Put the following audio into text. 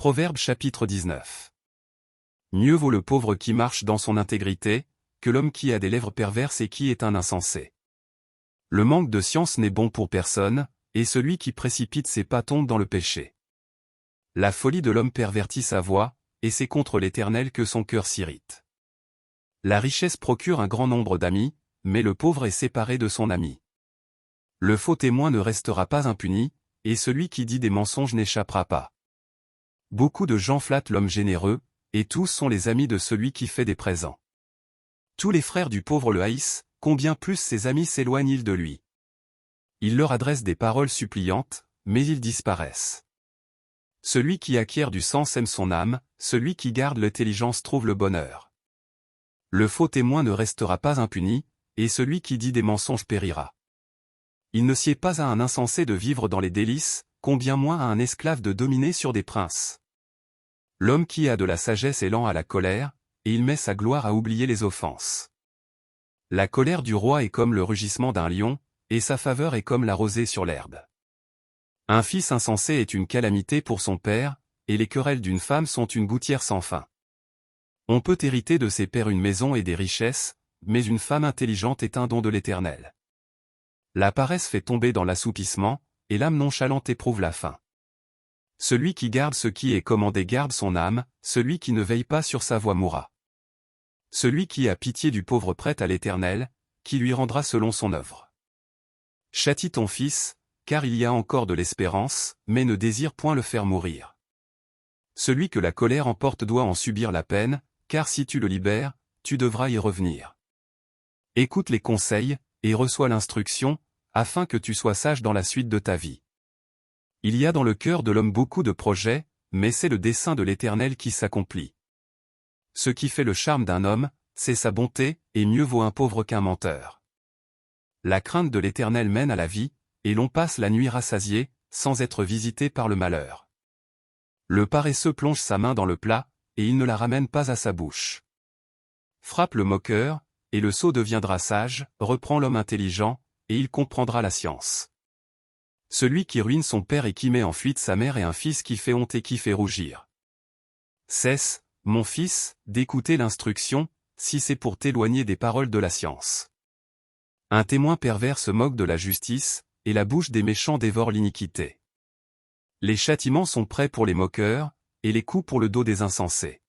Proverbe chapitre 19. Mieux vaut le pauvre qui marche dans son intégrité, que l'homme qui a des lèvres perverses et qui est un insensé. Le manque de science n'est bon pour personne, et celui qui précipite ses pas tombe dans le péché. La folie de l'homme pervertit sa voix, et c'est contre l'Éternel que son cœur s'irrite. La richesse procure un grand nombre d'amis, mais le pauvre est séparé de son ami. Le faux témoin ne restera pas impuni, et celui qui dit des mensonges n'échappera pas. Beaucoup de gens flattent l'homme généreux, et tous sont les amis de celui qui fait des présents. Tous les frères du pauvre le haïssent, combien plus ses amis s'éloignent-ils de lui. Il leur adresse des paroles suppliantes, mais ils disparaissent. Celui qui acquiert du sens aime son âme, celui qui garde l'intelligence trouve le bonheur. Le faux témoin ne restera pas impuni, et celui qui dit des mensonges périra. Il ne sied pas à un insensé de vivre dans les délices, combien moins à un esclave de dominer sur des princes. L'homme qui a de la sagesse est lent à la colère, et il met sa gloire à oublier les offenses. La colère du roi est comme le rugissement d'un lion, et sa faveur est comme la rosée sur l'herbe. Un fils insensé est une calamité pour son père, et les querelles d'une femme sont une gouttière sans fin. On peut hériter de ses pères une maison et des richesses, mais une femme intelligente est un don de l'Éternel. La paresse fait tomber dans l'assoupissement, et l'âme nonchalante éprouve la faim. Celui qui garde ce qui est commandé garde son âme, celui qui ne veille pas sur sa voie mourra. Celui qui a pitié du pauvre prête à l'Éternel, qui lui rendra selon son œuvre. Châtie ton fils, car il y a encore de l'espérance, mais ne désire point le faire mourir. Celui que la colère emporte doit en subir la peine, car si tu le libères, tu devras y revenir. Écoute les conseils, et reçois l'instruction, afin que tu sois sage dans la suite de ta vie. Il y a dans le cœur de l'homme beaucoup de projets, mais c'est le dessein de l'Éternel qui s'accomplit. Ce qui fait le charme d'un homme, c'est sa bonté, et mieux vaut un pauvre qu'un menteur. La crainte de l'Éternel mène à la vie, et l'on passe la nuit rassasié, sans être visité par le malheur. Le paresseux plonge sa main dans le plat, et il ne la ramène pas à sa bouche. Frappe le moqueur, et le sot deviendra sage, reprend l'homme intelligent, et il comprendra la science. Celui qui ruine son père et qui met en fuite sa mère est un fils qui fait honte et qui fait rougir. Cesse, mon fils, d'écouter l'instruction, si c'est pour t'éloigner des paroles de la science. Un témoin pervers se moque de la justice, et la bouche des méchants dévore l'iniquité. Les châtiments sont prêts pour les moqueurs, et les coups pour le dos des insensés.